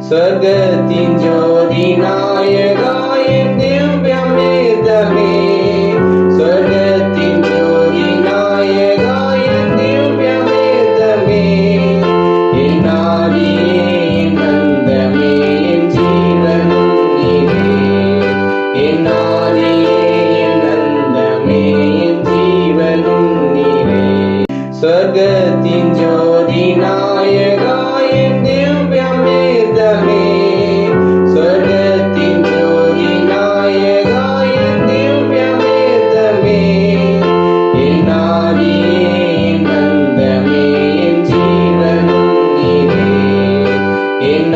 சொர்க்கத்தின் ஜோதி நாயகா என் திவ்யமிர்தமே, சொர்க்கத்தின் ஜோதி நாயகா என் திவ்யமிர்தமே, என் ஆதியே என் அந்தமே என் ஜீவனும் நீரே, என் ஆதியே என் அந்தமே என் ஜீவனும் நீரே. சொர்க்கத்தின் ஜோதி நாயகா என் திவ்யமிர்தமே, சொர்க்கத்தின் ஜோதி நாயகா என் திவ்யமிர்தமே, என் ஆதியே என் அந்தமே என் ஜீவனும் நீரே, என்